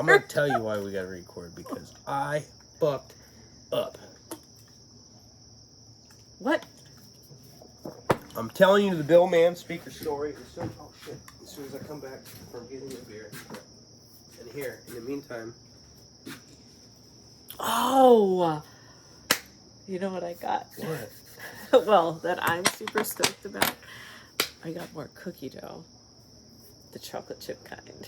I'm gonna tell you why we gotta record, because I fucked up. What? I'm telling you the Bill Man speaker story. Oh shit! As soon as I come back from getting a beer, and here, in the meantime. Oh, you know what I got? What? Well, that I'm super stoked about. I got more cookie dough, the chocolate chip kind.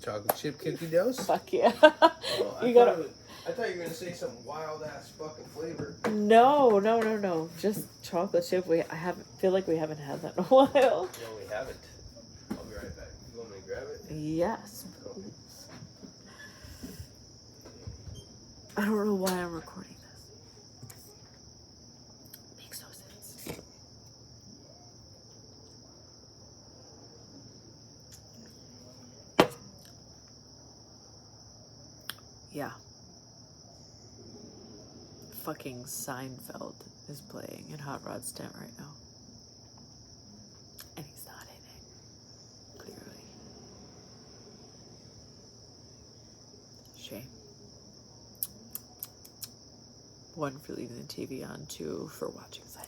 Chocolate chip cookie dough? Fuck yeah! Oh, I you thought got. I thought you were gonna say some wild ass fucking flavor. No. Just chocolate chip. Feel like we haven't had that in a while. No, we haven't. I'll be right back. You want me to grab it? Yes, please. I don't know why I'm recording this. Makes no sense. Yeah. Fucking Seinfeld is playing in Hot Rod's tent right now. And he's not in it. Clearly. Shame. 1 for leaving the TV on, 2 for watching Seinfeld.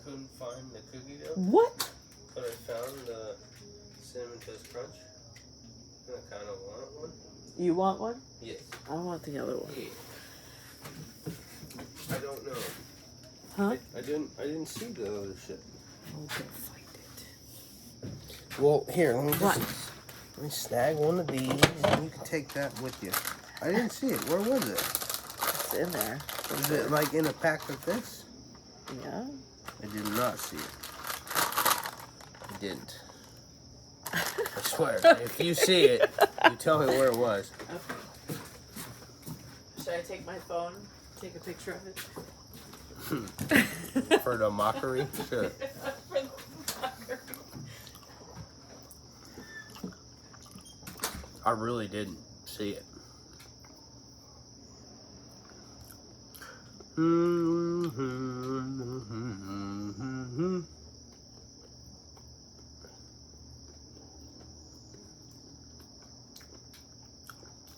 Couldn't find the cookie dough, What? but I found the cinnamon toast crunch, and I kind of want one. You want one? Yes. I want the other one. I don't know. Huh? I didn't see the other shit. I'll go find it. Well, here, let What? me snag one of these, and you can take that with you. I didn't see it. Where was it? It's in there. Is it like in a pack like this? Yeah. I did not see it. I didn't. I swear. If you see it, you tell me where it was. Okay. Should I take my phone? Take a picture of it? For the mockery? Sure. For the mockery. I really didn't see it.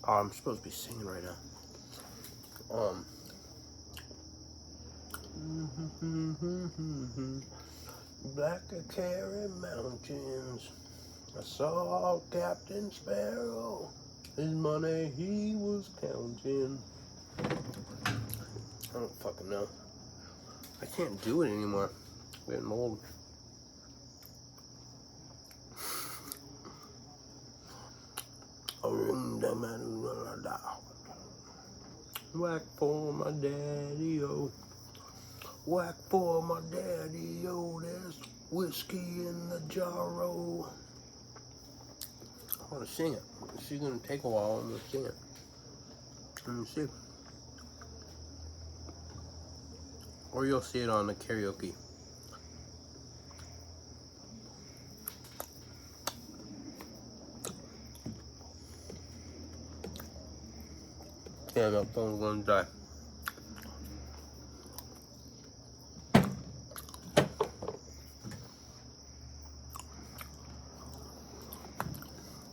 Oh, I'm supposed to be singing right now. Black Carry Mountains, I saw Captain Sparrow. His money he was counting. I don't fucking know. I can't do it anymore. I'm getting old. Whack for my daddy-o. Whack for my daddy-o. There's whiskey in the jar-o. I want to sing it. She's going to take a while. I'm going to sing it. Let me see. Or you'll see it on the karaoke. Yeah, my phone's going to die.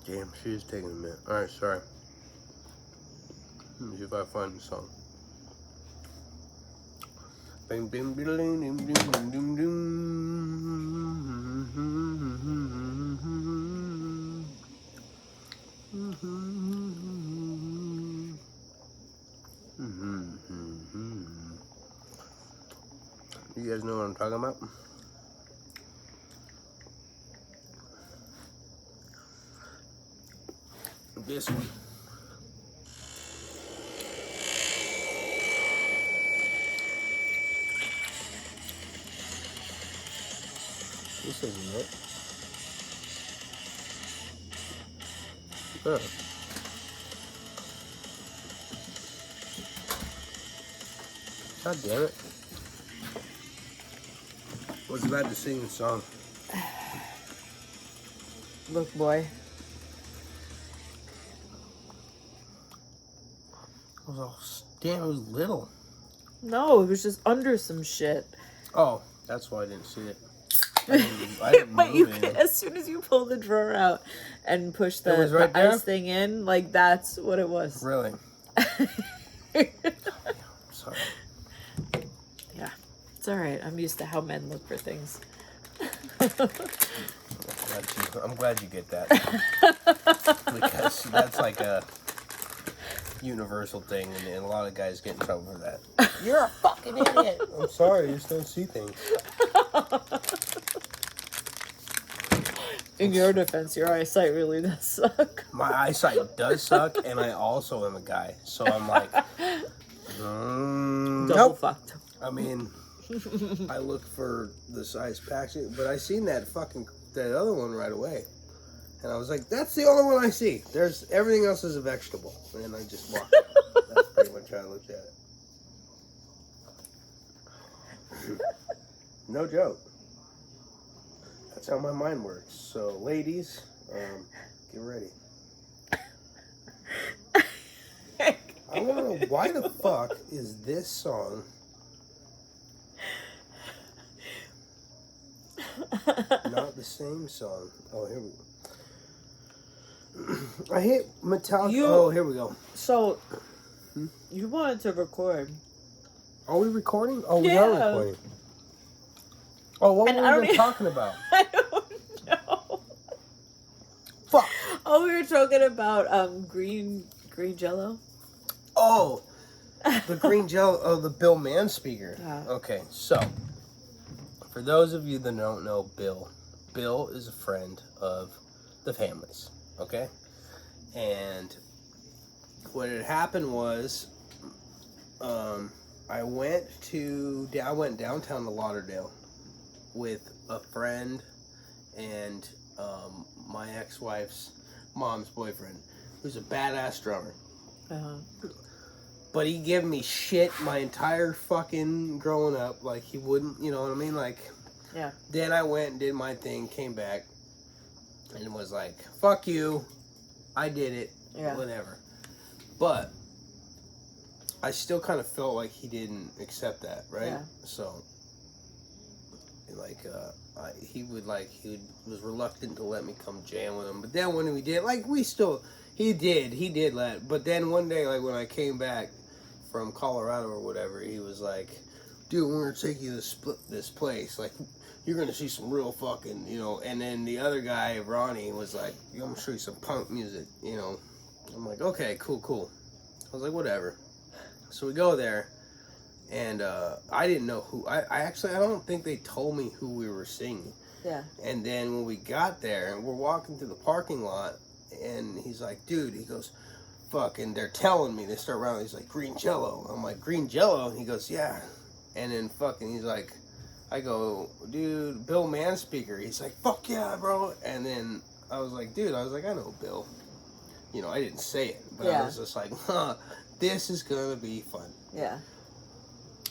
Damn, she is taking a minute. Alright, sorry. Let me see if I find the song. Bing, bing, bing, bing, bing, bing, bing, You guys know what I'm talking about? This one. This isn't it. Oh. God damn it. Was about to sing the song. Look, boy. Damn, it was little. No, it was just under some shit. Oh, that's why I didn't see it. I didn't But you move can, it. as soon as you pull the drawer out and push It was the right there? ice thing in, like that's what it was. Really? Sorry. Yeah, it's all right. I'm used to how men look for things. I'm glad you get that. Because that's like a universal thing, and a lot of guys get in trouble for that. You're a fucking idiot. I'm sorry, you just don't see things. In your defense, your eyesight really does suck. My eyesight does suck, and I also am a guy, so I'm like, Double nope. fucked. I mean, I look for the size packaging, but I seen that other one right away, and I was like, that's the only one I see. There's everything else is a vegetable, and I just walked out. That's pretty much how I looked at it. No joke. That's how my mind works. So, ladies, get ready. I want to know why the fuck is this song not the same song? Oh, here we go. I hit Metallica. Oh, here we go. So, you wanted to record. Are we recording? Oh, we Yeah. are recording. Oh, what And were we talking about? I don't know. Fuck. Oh, we were talking about green Jello. Oh, the green gel. Oh, the Bill Mann speaker. Yeah. Okay, so for those of you that don't know Bill, Bill is a friend of the family's. Okay, and what had happened was, I went downtown to Lauderdale with a friend and my ex-wife's mom's boyfriend, who's a badass drummer. But he gave me shit my entire fucking growing up. Like, he wouldn't, you know what I mean? Like, Yeah. then I went and did my thing, came back, and was like, fuck you, I did it, Yeah. whatever. But I still kind of felt like he didn't accept that, right? Yeah. So, like, he was reluctant to let me come jam with him. But then when we did, like, he did let, but then one day, like, when I came back from Colorado or whatever, he was like, dude, we're gonna take you to this place, like, you're gonna see some real fucking, you know. And then the other guy, Ronnie, was like, I'm gonna show you some punk music, you know. I'm like, okay, cool. I was like, whatever. So we go there, and I didn't know who. I don't think they told me who we were singing. Yeah. And then when we got there, and we're walking through the parking lot, and he's like, dude, he goes, fucking, they're telling me, they start around, he's like, green Jello. I'm like, green Jello? And he goes, yeah. And then fucking, he's like, I go, dude, Bill Mann speaker. He's like, fuck yeah, bro. And then I was like, I know Bill. You know, I didn't say it, but I was just like, this is gonna be fun. Yeah.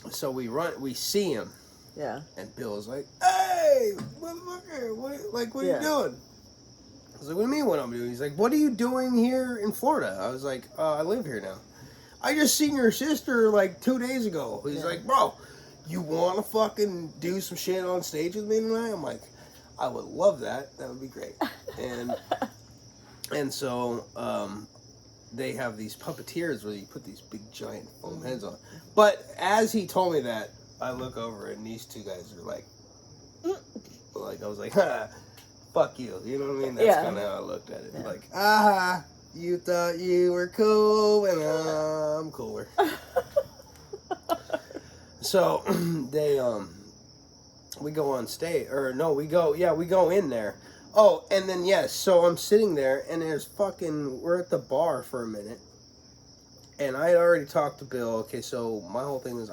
So we see him. Yeah. And Bill's like, hey, motherfucker, what are you doing? I was like, what do you mean what I'm doing? He's like, what are you doing here in Florida? I was like, I live here now. I just seen your sister like 2 days ago. He's like, bro, you want to fucking do some shit on stage with me tonight? I'm like, I would love that. That would be great. And so they have these puppeteers where you put these big giant foam heads on. But as he told me that, I look over and these two guys are like I was like, fuck you. You know what I mean? That's kind of how I looked at it. Yeah. Like, you thought you were cool, and I'm cooler. So we go on stage, we go in there. Oh, and then so I'm sitting there, and we're at the bar for a minute, and I had already talked to Bill. Okay, so my whole thing is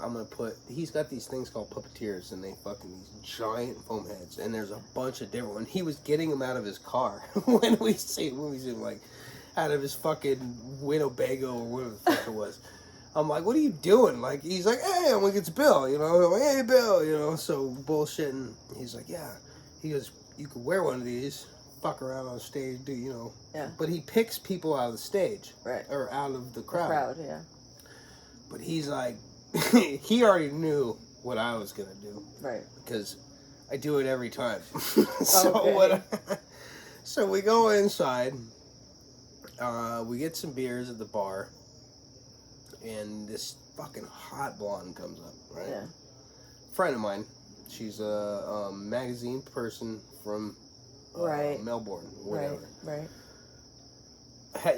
he's got these things called puppeteers, and they fucking these giant foam heads, and there's a bunch of different ones. He was getting them out of his car when we see him, like, out of his fucking Winnebago or whatever the fuck it was. I'm like, what are you doing? Like, he's like, hey, I'm like, it's Bill, you know. I'm like, hey, Bill, you know. So bullshitting. He's like, yeah. He goes, you could wear one of these, fuck around on stage, do, you know. Yeah. But he picks people out of the stage. Right. Or out of the crowd. Yeah. But he's like, he already knew what I was gonna do. Right. Because I do it every time. So we go inside. We get some beers at the bar. And this fucking hot blonde comes up, right? Yeah. Friend of mine. She's a magazine person from Melbourne, whatever. Right.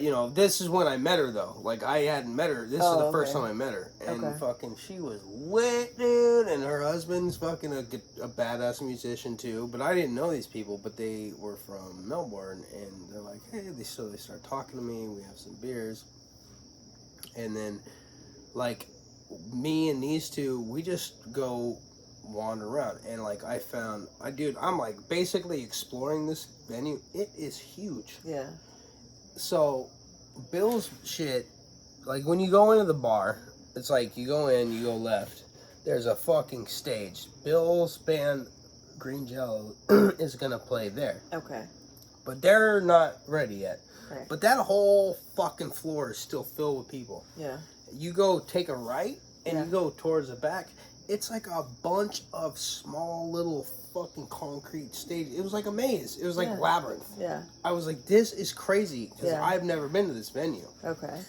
You know, this is when I met her though. Like I hadn't met her. This is the first time I met her, and fucking she was lit, dude. And her husband's fucking a badass musician too. But I didn't know these people, but they were from Melbourne, and they're like, hey, they start talking to me. We have some beers, and then like me and these two, we just go wander around, and like I'm like basically exploring this venue. It is huge. Yeah. So, Bill's shit, like when you go into the bar, it's like you go in, you go left. There's a fucking stage. Bill's band, Green Jello, is gonna play there. Okay. But they're not ready yet. Right. But that whole fucking floor is still filled with people. Yeah. You go take a right, and you go towards the back. It's like a bunch of small little fucking concrete stages. It was like a maze. It was like labyrinth. Yeah. I was like, this is crazy because I've never been to this venue. Okay.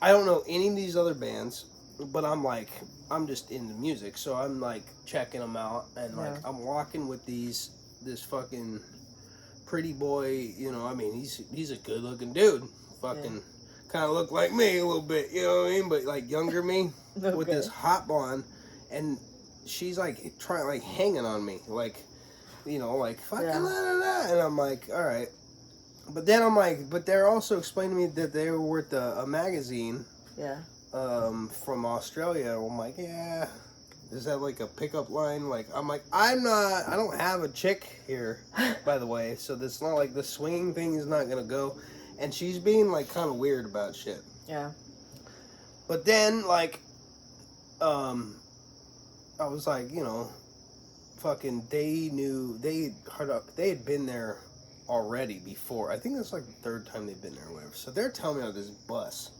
I don't know any of these other bands, but I'm just into music, so I'm like checking them out, and like I'm walking with this fucking pretty boy. You know, I mean, he's a good looking dude. Fucking kind of look like me a little bit. You know what I mean? But like younger me with this hot blonde. And she's like trying, like hanging on me, like, you know, like fucking la la la. And I'm like, all right. But then I'm like, but they're also explaining to me that they were with a magazine, from Australia. I'm like, yeah. Is that like a pickup line? Like, I'm like, I don't have a chick here, by the way. So it's not like the swinging thing is not gonna go. And she's being like kind of weird about shit. Yeah. But then like, I was like, you know, fucking, they had been there already before. I think it's like the third time they've been there or whatever. So they're telling me about this bus.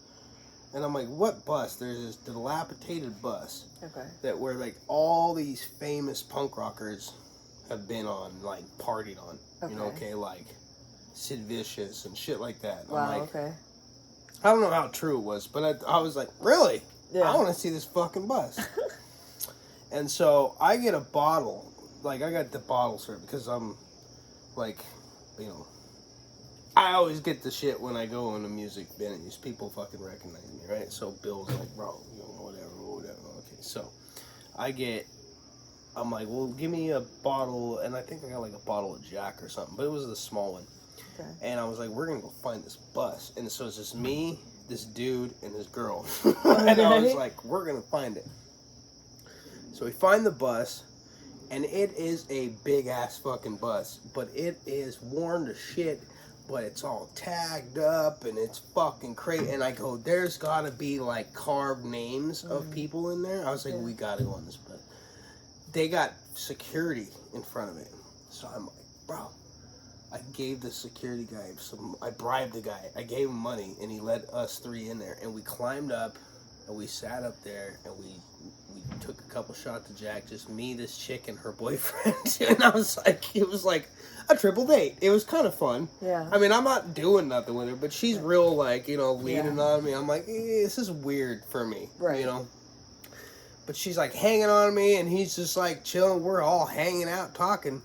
And I'm like, what bus? There's this dilapidated bus. Okay. That where like all these famous punk rockers have been on, like partied on. Okay. You know, like Sid Vicious and shit like that. Wow, I'm like, okay. I don't know how true it was, but I was like, really? Yeah. I want to see this fucking bus. And so I get a bottle, like I got the bottle served because I'm like, you know, I always get the shit when I go into music venues. People fucking recognize me, right? So Bill's like, bro, you know, whatever. Okay, so I'm like, well, give me a bottle, and I think I got like a bottle of Jack or something, but it was the small one. Okay. And I was like, we're gonna go find this bus. And so it's just me, this dude, and this girl. And I was like, we're gonna find it. So we find the bus, and it is a big ass fucking bus, but it is worn to shit, but it's all tagged up, and it's fucking crazy. And I go, there's gotta be like carved names of people in there. I was like, we gotta go on this bus. They got security in front of it. So I'm like, bro, I gave the security guy I bribed the guy. I gave him money, and he let us three in there, and we climbed up, and we sat up there, and we took a couple shots of Jack, just me, this chick, and her boyfriend. And I was like, it was like a triple date. It was kind of fun. Yeah. I mean, I'm not doing nothing with her, but she's real, like, you know, leaning on me. I'm like, this is weird for me. Right. You know? But she's like hanging on me, and he's just like chilling. We're all hanging out, talking.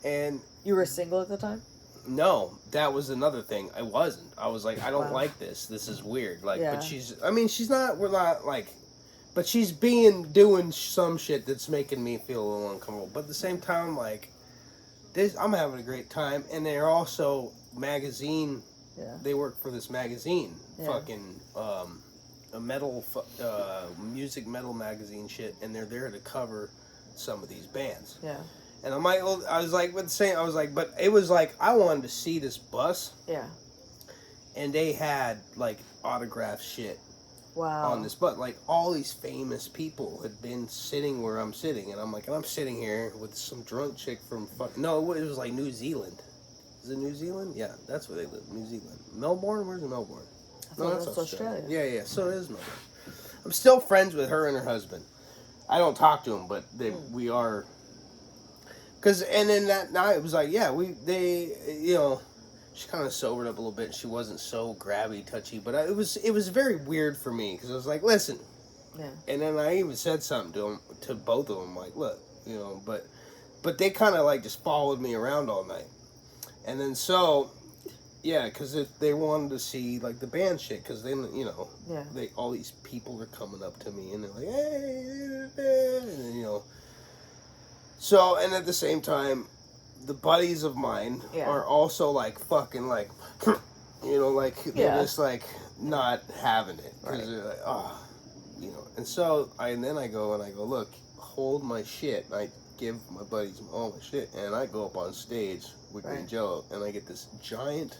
And you were single at the time? No, that was another thing. I wasn't. I was like, I don't like this. This is weird. Like, but we're not like, but she's doing some shit that's making me feel a little uncomfortable. But at the same time, like, I'm having a great time. And they're also magazine. Yeah. They work for this magazine. Yeah. Fucking, a music metal magazine shit. And they're there to cover some of these bands. Yeah. And I was like, but it was like, I wanted to see this bus. Yeah. And they had, like, autograph shit. Wow. On this bus. Like, all these famous people had been sitting where I'm sitting. And I'm like, I'm sitting here with some drunk chick from no, it was like New Zealand. Is it New Zealand? Yeah, that's where they live, New Zealand. Melbourne? Where's Melbourne? No, that's Australia. Yeah, so it is Melbourne. I'm still friends with her and her husband. I don't talk to them, but we are. Cause and then that night it was like, yeah, she kind of sobered up a little bit. She wasn't so grabby, touchy, but it was very weird for me because I was like, listen, Yeah. and then I even said something to both of them, like, look, but they kind of like just followed me around all night, and then so. Yeah, because if they wanted to see like the band shit, because then they all these people are coming up to me and they're like, hey, and then, So and at the same time, the buddies of mine are also like fucking like, like they're just like not having it because they're like, oh, and so then I go look, hold my shit. And I give my buddies all my shit, and I go up on stage with Green Jello, and I get this giant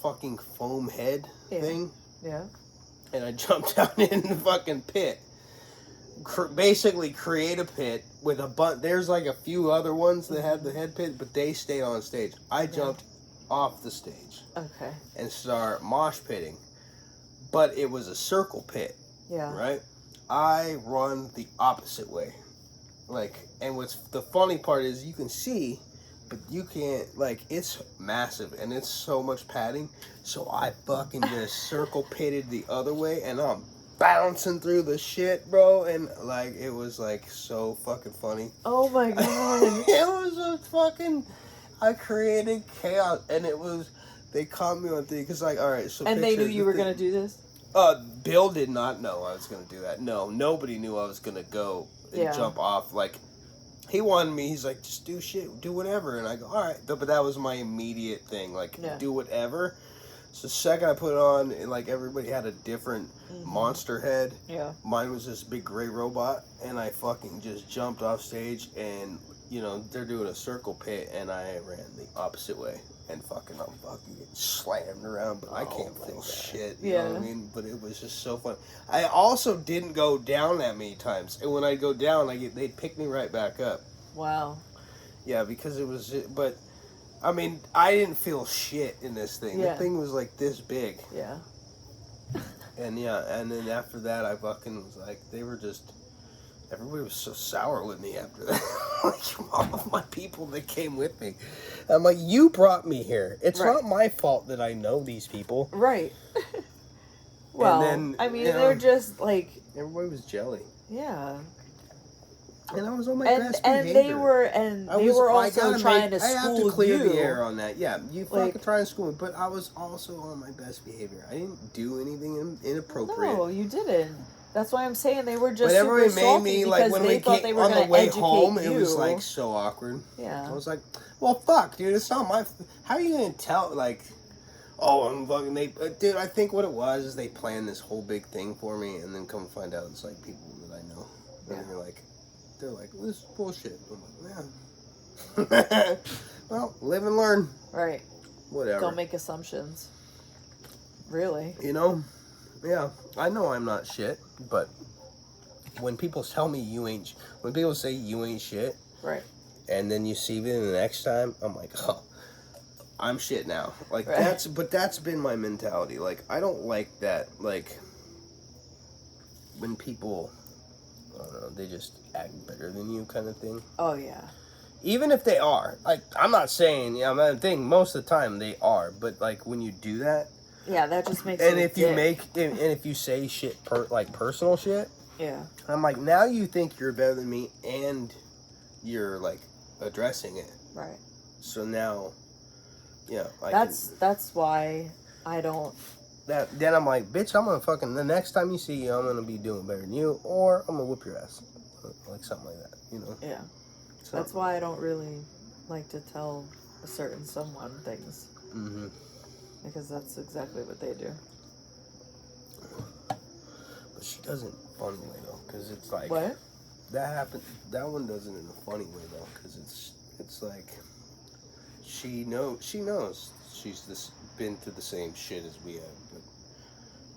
fucking foam head thing. Yeah. And I jumped down in the fucking pit. Basically create a pit with a bunch. There's like a few other ones that had the head pit, but they stayed on stage. I jumped off the stage. Okay. And start mosh pitting. But it was a circle pit. Yeah. Right? I run the opposite way. And what's the funny part is you can see, but you can't, it's massive, and it's so much padding, so I fucking just circle pitted the other way, and I'm bouncing through the shit, bro, and, it was, so fucking funny. Oh, my God. It was a fucking, I created chaos, and it was, they caught me on thing, because, alright, so and they knew you were going to do this? Bill did not know I was going to do that. No, nobody knew I was going to go and jump off, he wanted me, he's like, just do shit, do whatever. And I go, all right. But that was my immediate thing, do whatever. So the second I put it on, and everybody had a different monster head. Yeah. Mine was this big gray robot, and I fucking just jumped off stage, and, they're doing a circle pit, and I ran the opposite way. And I'm fucking getting slammed around, but I can't feel shit. You know what I mean? But it was just so fun. I also didn't go down that many times. And when I go down, they'd pick me right back up. Wow. Yeah, because it was... But, I mean, I didn't feel shit in this thing. The thing was, this big. Yeah. And, and then after that, I fucking was they were just... Everybody was so sour with me after that. All of my people that came with me. I'm like, you brought me here. It's not my fault that I know these people. Right. Well, then, I mean, they're just everybody was jelly. Yeah. And I was on my best behavior. And they were also trying to school you. I have to clear the air on that. Yeah, you fucking try to school me, but I was also on my best behavior. I didn't do anything inappropriate. No, you didn't. That's why I'm saying they were just. But everybody super made me when we came on the way home. You. It was so awkward. Yeah. I was like, well, fuck, dude. It's not my. How are you gonna tell? Oh, I'm fucking. Dude, I think what it was is they planned this whole big thing for me, and then come to find out it's people that I know, and they're like, well, this is bullshit. I'm like, yeah. Well, live and learn. Right. Whatever. Don't make assumptions. Really. Yeah, I know I'm not shit, but when people tell me when people say you ain't shit, right, and then you see me the next time, I'm like, oh, I'm shit now. That's been my mentality. I don't like that. When people, I don't know, they just act better than you, kind of thing. Oh yeah. Even if they are, I'm not saying, I'm not saying most of the time they are, but when you do that. Yeah, that just makes. And if you and if you say shit personal shit, yeah, I'm now you think you're better than me, and you're addressing it, right? So now, yeah, that's why I don't. Then I'm like, bitch, I'm gonna fucking the next time you see you, I'm gonna be doing better than you, or I'm gonna whoop your ass, something like that, Yeah, so, that's why I don't really like to tell a certain someone things. Mm-hmm. Because that's exactly what they do. But she does it in a funny way, though. Because it's what? That happened. That one does it in a funny way, though. Because it's she knows. She's been through the same shit as we have. But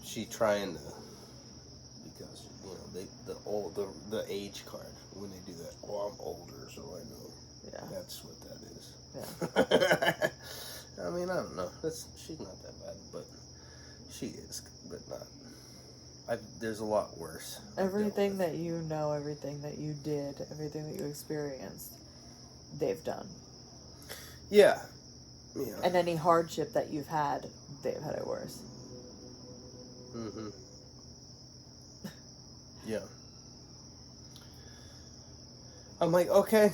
she trying to, because the age card when they do that. Oh, I'm older, so I know. Yeah. That's what that is. Yeah. I mean, I don't know. She's not that bad, but she is, but not. There's a lot worse. Everything that you know, everything that you did, everything that you experienced, they've done. Yeah. Yeah. And any hardship that you've had, they've had it worse. Mm-hmm. Yeah. I'm like, okay,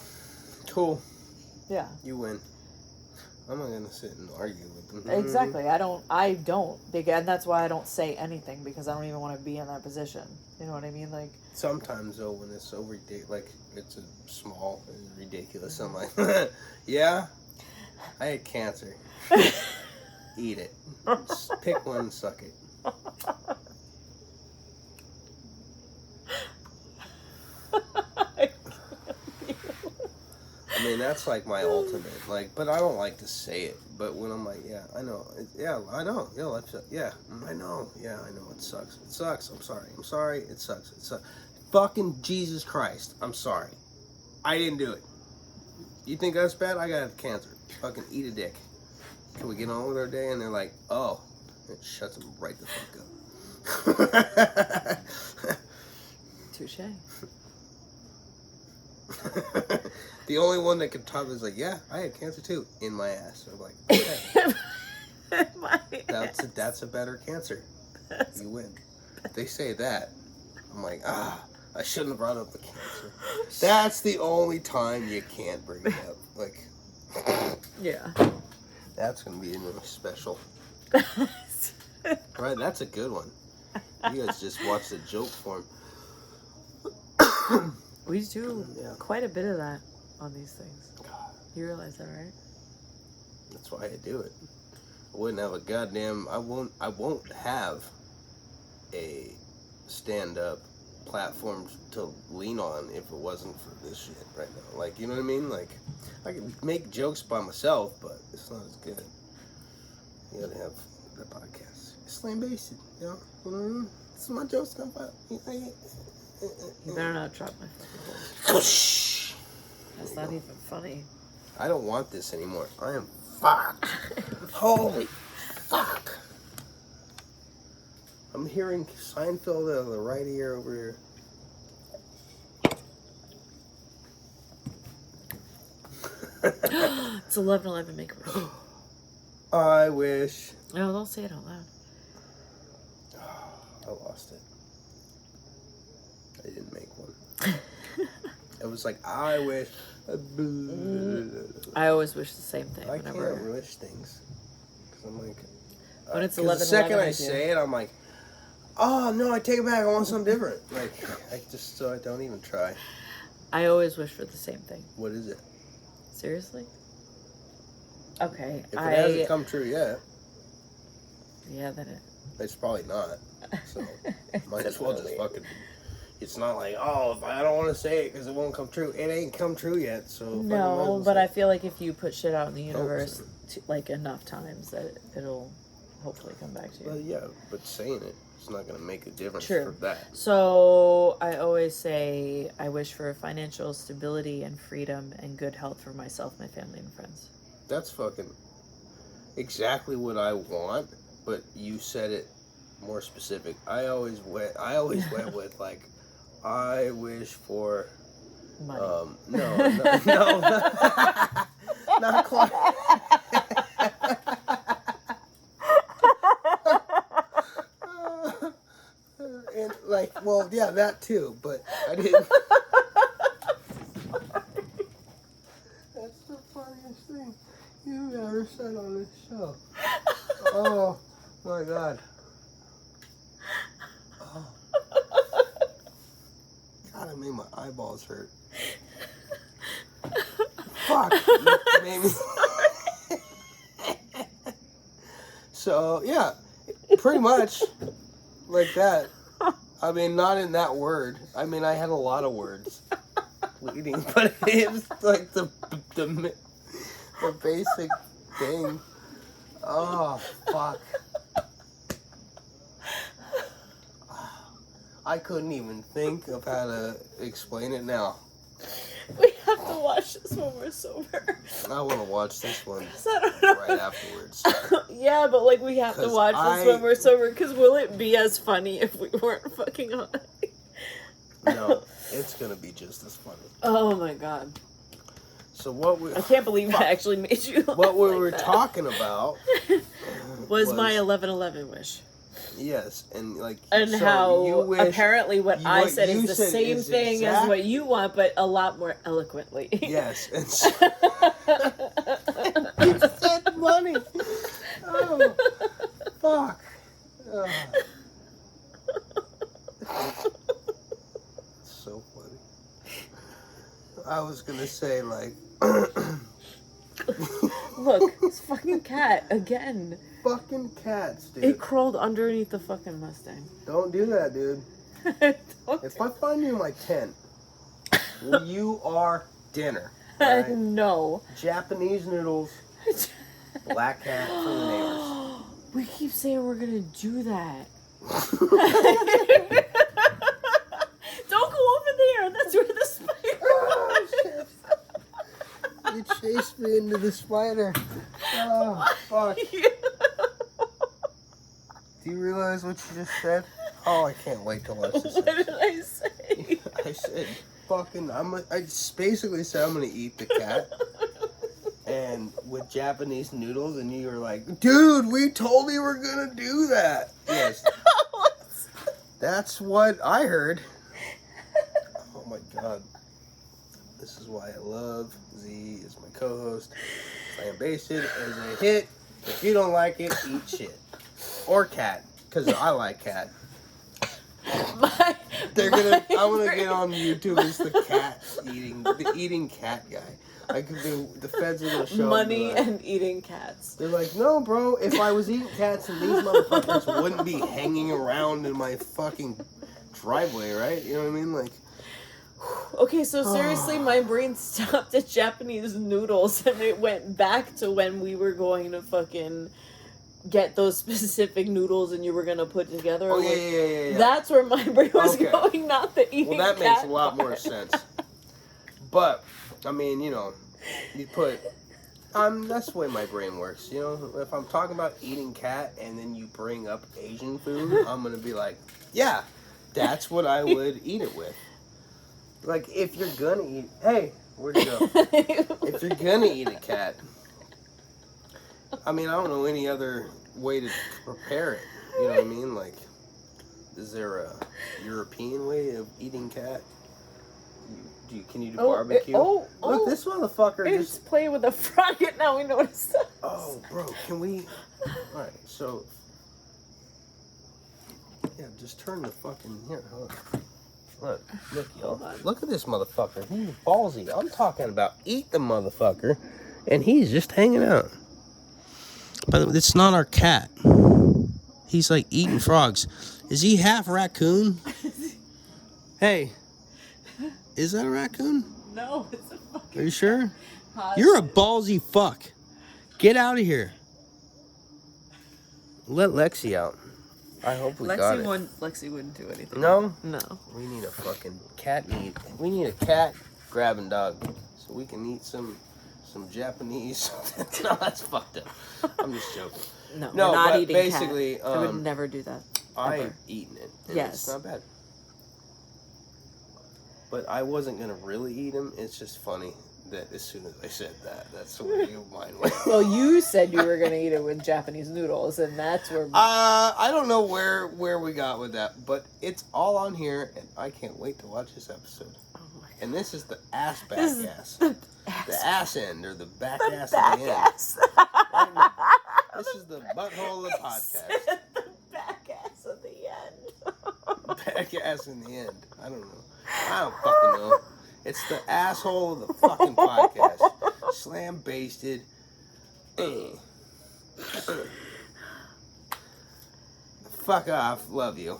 cool. Yeah. You win. I'm not gonna sit and argue with them. Exactly. I don't. And that's why I don't say anything, because I don't even want to be in that position. You know what I mean? Like, sometimes though, when it's so ridiculous, like it's a small and ridiculous, I'm like, yeah, I had cancer. Eat it. Just pick one and suck it. I mean, that's like my ultimate. Like, but I don't like to say it. But when I'm like, yeah, I know. I know. Yeah, I know. Yeah, I know. It sucks. It sucks. I'm sorry. It sucks. It sucks. Fucking Jesus Christ. I'm sorry. I didn't do it. You think that's bad? I got cancer. Fucking eat a dick. Can we get on with our day? And they're like, oh. It shuts them right the fuck up. touche. The only one that could top is like, yeah, I had cancer too in my ass. I'm like, okay, that's a better cancer. You win. They say that. I'm like, I shouldn't have brought up the cancer. That's the only time you can't bring it up. Like, yeah, that's gonna be a new special. Right, that's a good one. You guys just watch the joke form. We do quite a bit of that on these things. You realize that, right? That's why I do it. I wouldn't have a goddamn. I won't have a stand-up platform to lean on if it wasn't for this shit right now. Like, you know what I mean? Like, I can make jokes by myself, but it's not as good. You gotta have the podcast. It's slam based, you know what I mean? This is my jokes come out. You better not drop my fucking voice. That's not even funny. I don't want this anymore. I am fucked. Holy fuck. I'm hearing Seinfeld out of the right ear over here. It's 11:11. Make a wish. I wish. No, don't say it out loud. I lost it. I didn't make one. It was like, I wish. I always wish the same thing. I can't wish things. Because I'm like. When it's 11:11, the second I do. say it, I'm like, oh, no, I take it back. I want something different. Like, so I don't even try. I always wish for the same thing. What is it? Seriously? Okay. If it hasn't come true yet. Yeah, then it. It's probably not. So, might as well just fucking. It's not like, oh, I don't want to say it because it won't come true. It ain't come true yet, so. No, but I feel like if you put shit out in the universe like enough times, that it'll hopefully come back to you. Well, yeah, but saying it's not going to make a difference for that. So I always say I wish for financial stability and freedom and good health for myself, my family, and friends. That's fucking exactly what I want, but you said it more specific. I always went with like, I wish for money. No, not quite. And like, well, yeah, that too, but I didn't. That's the funniest thing you've ever said on this show. Oh my god. Oh. God, it made my eyeballs hurt. Fuck. You made me. So, yeah, pretty much like that. I mean, not in that word. I mean, I had a lot of words leading, but it was like the basic thing. Oh, fuck. I couldn't even think of how to explain it now. We have to to watch this when we're sober. I want to watch this one I don't know. right afterwards. Yeah, but like we have to 'Cause watch this when we're sober. Because will it be as funny if we weren't fucking high? No, it's gonna be just as funny. Oh my god. So what we... I can't believe I actually made you laugh What we like were that. talking about... was my 11/11 wish. Yes, and like... And so how you wish, apparently what I said you is the said same is thing as what you want, but a lot more eloquently. Yes, and so... It's that funny. Oh, fuck. Oh. So funny. I was gonna say, like... Look, it's fucking cat again. Fucking cats, dude. It crawled underneath the fucking Mustang. Don't do that, dude. Don't If I find you in my tent, you are dinner. right? Right? No. Japanese noodles, black cat for the neighbors. We keep saying we're gonna do that. Don't go over there. That's where the spider Oh, shit. You chased me into the spider. Oh, fuck. Do you realize what you just said? Oh, I can't wait to watch this. What did I say? I said, fucking, I just basically said I'm gonna eat the cat. And with Japanese noodles, and you were like, dude, we totally were gonna do that. Yes. That's what I heard. Oh my god. This is why I love Z as my co-host. I am basted as a hit. If you don't like it, eat shit. Or cat. Because I like cat. I want to get on YouTube as the eating cat guy. I could be, the feds are gonna show Money like, and eating cats. they're like, no, bro. If I was eating cats, and these motherfuckers wouldn't be hanging around in my fucking driveway, right? You know what I mean? Like, okay, so seriously, my brain stopped at Japanese noodles, and it went back to when we were going to fucking get those specific noodles, and you were gonna put together. oh yeah. That's where my brain was Okay. going, not the eating. Well, that cat makes a lot more part. sense. But I mean, you know, you put. That's the way my brain works. You know, if I'm talking about eating cat and then you bring up Asian food, I'm gonna be like, yeah, that's what I would eat it with. Like, if you're gonna eat, hey, where'd you go? If you're gonna eat a cat, I mean, I don't know any other way to prepare it. You know what I mean? Like, is there a European way of eating cat? Can you do barbecue? Look, this motherfucker It's just... playing with a frog, and now we notice that. Oh, bro, can we... Alright, so... Yeah, just turn the fucking... Here, hold on. Look, y'all. Look at this motherfucker. He's ballsy. I'm talking about eat the motherfucker, and he's just hanging out. But it's not our cat. He's like eating frogs. Is he half raccoon? Hey, is that a raccoon? No, it's a fucking... Are you sure? You're a ballsy fuck. Get out of here. Let Lexi out. I hope we got it. Lexi wouldn't do anything. No? No. We need a fucking cat meat. We need a cat grabbing dog so we can eat some Japanese. No, that's fucked up. I'm just joking. No, No, we're not but eating basically, cat. I would never do that. I've eaten it. And Yes. It's not bad. But I wasn't going to really eat them. It's just funny that as soon as I said that, that's where your mind went. Well, you said you were going to eat it with Japanese noodles, and that's where... I don't know where we got with that, but it's all on here, and I can't wait to watch this episode. Oh my God. And this is the ass back ass. The ass end, or the back ass back of the end. ass. This is the butthole of the podcast. The back ass of the end. Back ass in the end. I don't know. I don't fucking know. It's the asshole of the fucking podcast. Slam basted. Fuck off. Love you.